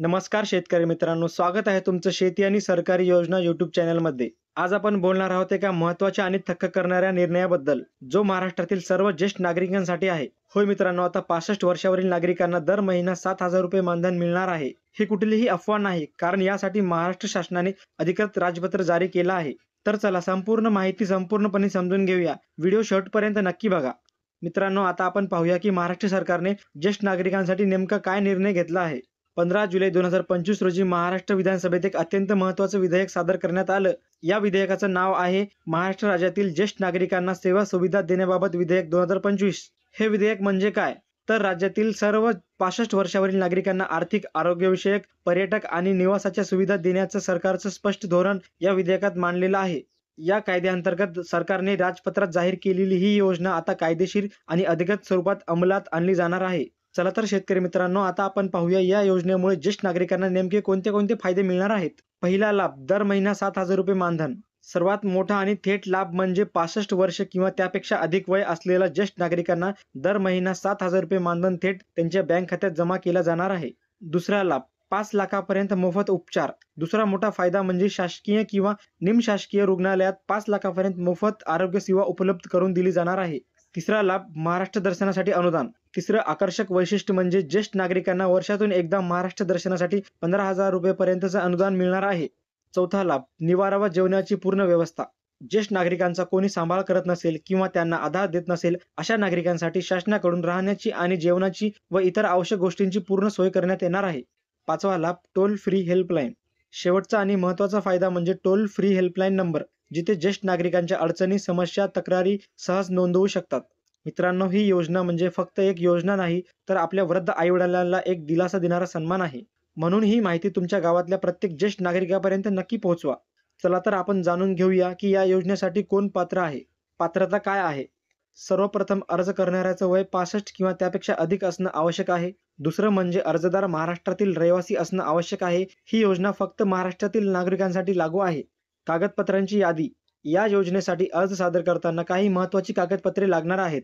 नमस्कार शेतकरी मित्रांनो, स्वागत आहे तुमचं शेती आणि सरकारी योजना यूट्यूब चॅनलमध्ये। आज आपण बोलणार आहोत एका महत्त्वाच्या आणि थक्क करणाऱ्या निर्णयाबद्दल, जो महाराष्ट्रातील सर्व ज्येष्ठ नागरिकांसाठी आहे। होय मित्रांनो, आता 65 वर्षावरील नागरिकांना दर महिना 7,000 रुपये मानधन मिळणार आहे। ही कुठलीही अफवा नाही, कारण यासाठी महाराष्ट्र शासनाने अधिकृत राजपत्र जारी केलं आहे। तर चला संपूर्ण माहिती संपूर्णपणे समजून घेऊया। व्हिडिओ शेवटपर्यंत नक्की बघा। मित्रांनो, आता आपण पाहूया की महाराष्ट्र सरकारने ज्येष्ठ नागरिकांसाठी नेमका काय निर्णय घेतला आहे। 15 जुलै 2025 रोजी महाराष्ट्र विधानसभेत एक अत्यंत महत्त्वाचं विधेयक सादर करण्यात आलं। या विधेयकाचं नाव आहे महाराष्ट्र राज्यातील ज्येष्ठ नागरिकांना सेवा सुविधा देण्याबाबत विधेयक 2025। हे विधेयक म्हणजे काय? तर राज्यातील सर्व 65 वर्षावरील नागरिकांना आर्थिक, आरोग्यविषयक, पर्यटक आणि निवासाच्या सुविधा देण्याचं सरकारचं स्पष्ट धोरण या विधेयकात मांडलेलं आहे। या कायद्याअंतर्गत सरकारने राजपत्रात जाहीर केलेली ही योजना आता कायदेशीर आणि अधिकृत स्वरूपात अंमलात आणली जाणार आहे। चला तर शेतकरी मित्रांनो, आता आपण पाहूया या योजनेमुळे ज्येष्ठ नागरिकांना नेमके कोणते कोणते फायदे मिळणार आहेत। पहिला लाभ, दर महिना 7,000 रुपये मानधन। सर्वात मोठा आणि थेट लाभ म्हणजे 65 वर्ष किंवा त्यापेक्षा अधिक वय असलेल्या ज्येष्ठ नागरिकांना दर महिना 7,000 रुपये मानधन थेट त्यांच्या बँक खात्यात जमा केला जाणार आहे। दुसरा लाभ, 5 लाखापर्यंत मोफत उपचार। दुसरा मोठा फायदा म्हणजे शासकीय किंवा निमशासकीय रुग्णालयात 5 लाखापर्यंत मोफत आरोग्य सेवा उपलब्ध करून दिली जाणार आहे। तिसरा लाभ, महाराष्ट्र दर्शनासाठी अनुदान। तिसरं आकर्षक वैशिष्ट्य म्हणजे ज्येष्ठ नागरिकांना वर्षातून एकदा महाराष्ट्र दर्शनासाठी 15,000 रुपयेपर्यंतचं अनुदान मिळणार आहे। चौथा लाभ, निवारा व जेवणाची पूर्ण व्यवस्था। ज्येष्ठ नागरिकांचा कोणी सांभाळ करत नसेल किंवा त्यांना आधार देत नसेल, अशा नागरिकांसाठी शासनाकडून राहण्याची आणि जेवणाची व इतर आवश्यक गोष्टींची पूर्ण सोय करण्यात येणार आहे। पाचवा लाभ, टोल फ्री हेल्पलाईन। शेवटचा आणि महत्त्वाचा फायदा म्हणजे टोल फ्री हेल्पलाईन नंबर, जिथे ज्येष्ठ नागरिकांच्या अडचणी, समस्या, तक्रारी सहज नोंदवू शकतात। मित्रांनो, ही योजना म्हणजे फक्त एक योजना नाही, तर आपल्या वृद्ध आईवडिलांना एक दिलासा देणारा सन्मान आहे। म्हणून ही माहिती तुमच्या गावातल्या प्रत्येक ज्येष्ठ नागरिकापर्यंत नक्की पोहोचवा। चला तर आपण जाणून घेऊया की या योजनेसाठी कोण पात्र आहे। पात्रता काय आहे? सर्वप्रथम अर्ज करणाऱ्याचं वय 65 किंवा त्यापेक्षा अधिक असणं आवश्यक आहे। दुसरं म्हणजे अर्जदार महाराष्ट्रातील रहिवासी असणं आवश्यक आहे। ही योजना फक्त महाराष्ट्रातील नागरिकांसाठी लागू आहे। कागदपत्रांची यादी, या योजनेसाठी अर्ज सादर करताना काही महत्त्वाची कागदपत्रे लागणार आहेत।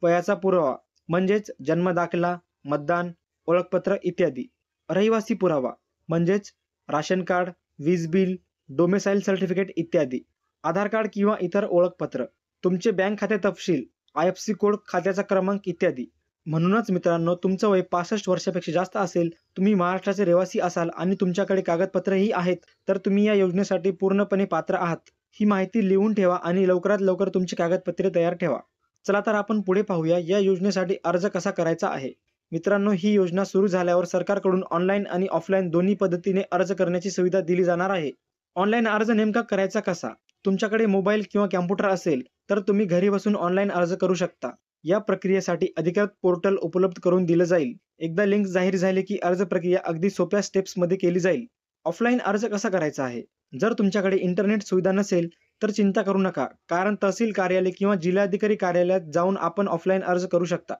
वयाचा पुरावा म्हणजेच जन्म दाखला, मतदान, ओळखपत्र इत्यादी। रहिवासी पुरावा म्हणजेच राशन कार्ड, वीज बिल, डोमेसाईल सर्टिफिकेट इत्यादी। आधार कार्ड किंवा इतर ओळखपत्र, तुमचे बँक खाते तपशील, IFSC कोड, खात्याचा क्रमांक इत्यादी। म्हणूनच मित्रांनो, तुमचं वय 65 वर्षापेक्षा जास्त असेल, तुम्ही महाराष्ट्राचे रहिवासी असाल आणि तुमच्याकडे कागदपत्रही आहेत, तर तुम्ही या योजनेसाठी पूर्णपणे पात्र आहात। ही माहिती लिहून ठेवा आणि लवकरात लवकर तुमची कागदपत्रे तयार ठेवा। चला तर आपण पुढे पाहूया या योजनेसाठी अर्ज कसा करायचा आहे। मित्रांनो, ही योजना सुरू झाल्यावर सरकारकडून ऑनलाईन आणि ऑफलाईन दोन्ही पद्धतीने अर्ज करण्याची सुविधा दिली जाणार आहे। ऑनलाईन अर्ज नेमका करायचा कसा? तुमच्याकडे मोबाईल किंवा कॉम्प्युटर असेल तर तुम्ही घरी बसून ऑनलाईन अर्ज करू शकता। या प्रक्रियेसाठी अधिकृत पोर्टल उपलब्ध करून दिलं जाईल। एकदा लिंक जाहीर झाली की अर्ज प्रक्रिया अगदी सोप्या स्टेप्समध्ये केली जाईल। ऑफलाईन अर्ज कसा करायचा आहे? जर तुमच्याकडे इंटरनेट सुविधा नसेल तर चिंता करू नका, कारण तहसील कार्यालय किंवा जिल्हाधिकारी कार्यालयात जाऊन आपण ऑफलाईन अर्ज करू शकता।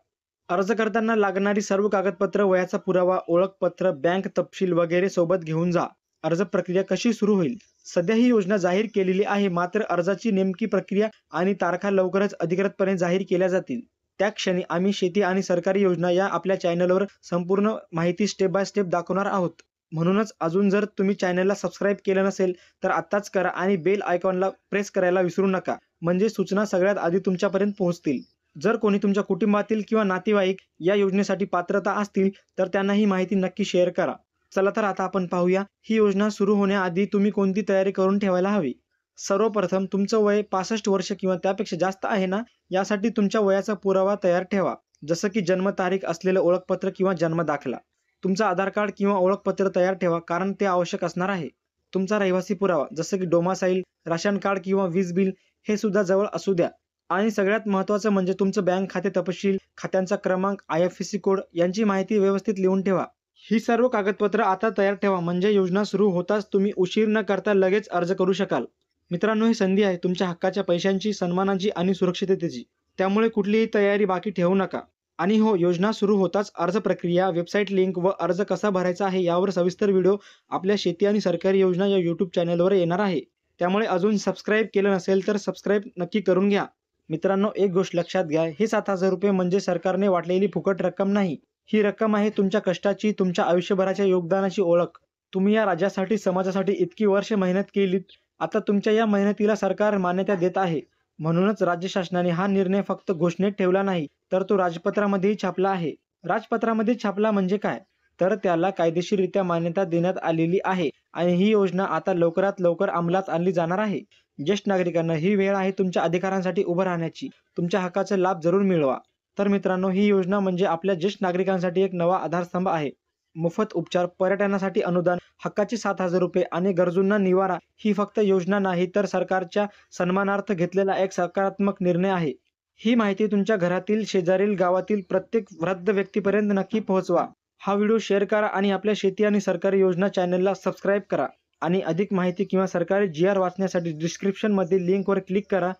अर्ज करताना लागणारी सर्व कागदपत्र, वयाचा पुरावा, ओळखपत्र, बँक तपशील वगैरे सोबत घेऊन जा। अर्ज प्रक्रिया कशी सुरू होईल? सध्या ही योजना जाहीर केलेली आहे, मात्र अर्जाची नेमकी प्रक्रिया आणि तारखा लवकरच अधिकृतपणे जाहीर केल्या जातील। त्या क्षणी आम्ही शेती आणि सरकारी योजना या आपल्या चॅनलवर संपूर्ण माहिती स्टेप बाय स्टेप दाखवणार आहोत। म्हणूनच अजून जर तुम्ही चॅनलला सबस्क्राईब केलं नसेल तर आत्ताच करा आणि बेल आयकॉनला प्रेस करायला विसरू नका, म्हणजे सूचना सगळ्यात आधी तुमच्यापर्यंत पोहोचतील। जर कोणी तुमच्या कुटुंबातील किंवा नातेवाईक या योजनेसाठी पात्रता असतील तर त्यांना ही माहिती नक्की शेअर करा। चला तर आता आपण पाहूया ही योजना सुरू होण्याआधी तुम्ही कोणती तयारी करून ठेवायला हवी। सर्वप्रथम तुमचं वय 65 वर्ष किंवा त्यापेक्षा जास्त आहे ना, यासाठी तुमच्या वयाचा पुरावा तयार ठेवा, जसं की जन्मतारीख असलेलं ओळखपत्र किंवा जन्म दाखला। तुमचं आधार कार्ड किंवा ओळखपत्र तयार ठेवा, कारण ते आवश्यक असणार आहे। तुमचा रहिवासी पुरावा जसं की डोमासाईल, राशन कार्ड किंवा वीज बिल हे सुद्धा जवळ असू द्या। आणि सगळ्यात महत्त्वाचं म्हणजे तुमचं बँक खाते तपशील, खात्यांचा क्रमांक, IFSC कोड यांची माहिती व्यवस्थित लिहून ठेवा। ही सर्व कागदपत्र आता तयार ठेवा, म्हणजे योजना सुरू होताच तुम्ही उशीर न करता लगेच अर्ज करू शकाल। मित्रांनो, ही संधी आहे तुमच्या हक्काच्या पैशांची, सन्मानाची आणि सुरक्षिततेची, त्यामुळे कुठलीही तयारी बाकी ठेवू नका। आणि हो, योजना सुरू होताच अर्ज प्रक्रिया, वेबसाईट लिंक व अर्ज कसा भरायचा आहे यावर सविस्तर व्हिडिओ आपल्या शेती आणि सरकारी योजना या यूट्यूब चॅनलवर येणार आहे। त्यामुळे अजून सबस्क्राईब केलं नसेल तर सबस्क्राईब नक्की करून घ्या। मित्रांनो, एक गोष्ट लक्षात घ्या, हे 7,000 रुपये म्हणजे सरकारने वाटलेली फुकट रक्कम नाही। ही रक्कम आहे तुमच्या कष्टाची, तुमच्या आयुष्यभराच्या योगदानाची ओळख. तुम्ही या राज्यासाठी, समाजासाठी इतकी वर्ष मेहनत केलीत. आता तुमच्या या मेहनतीला सरकार मान्यता देत आहे. म्हणूनच राज्य शासनाने हा निर्णय फक्त घोषणेत ठेवला नाही, तर तो राजपत्रामध्येही छापला आहे. राजपत्रामध्ये छापला म्हणजे काय? तर त्याला कायदेशीररित्या मान्यता देण्यात आलेली आहे आणि ही योजना आता लवकरात लवकर अंमलात आणली जाणार आहे. ज्येष्ठ नागरिकांना ही वेळ आहे तुमच्या अधिकारांसाठी उभं राहण्याची. तुमच्या हक्काचा लाभ जरूर मिळवा. तर मित्रांनो, ही योजना म्हणजे आपल्या ज्येष्ठ नागरिकांसाठी एक नवा आधारस्तंभ आहे. मोफत उपचार, पर्यटनासाठी अनुदान, हक्काचे 7,000 रुपये आणि गरजूंना निवारा ही फक्त योजना नाही, तर सरकारच्या सन्मानार्थ घेतलेला एक सकारात्मक निर्णय आहे. ही माहिती तुमच्या घरातील, शेजारील, गावातील प्रत्येक वृद्ध व्यक्तीपर्यंत नक्की पोहोचवा. हा व्हिडिओ शेअर करा आणि आपल्या शेती आणि सरकारी योजना चॅनलला सबस्क्राईब करा. आणि अधिक माहिती किंवा सरकारी GR वाचण्यासाठी डिस्क्रिप्शनमधील लिंकवर क्लिक करा.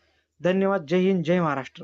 धन्यवाद. जय हिंद, जय महाराष्ट्र.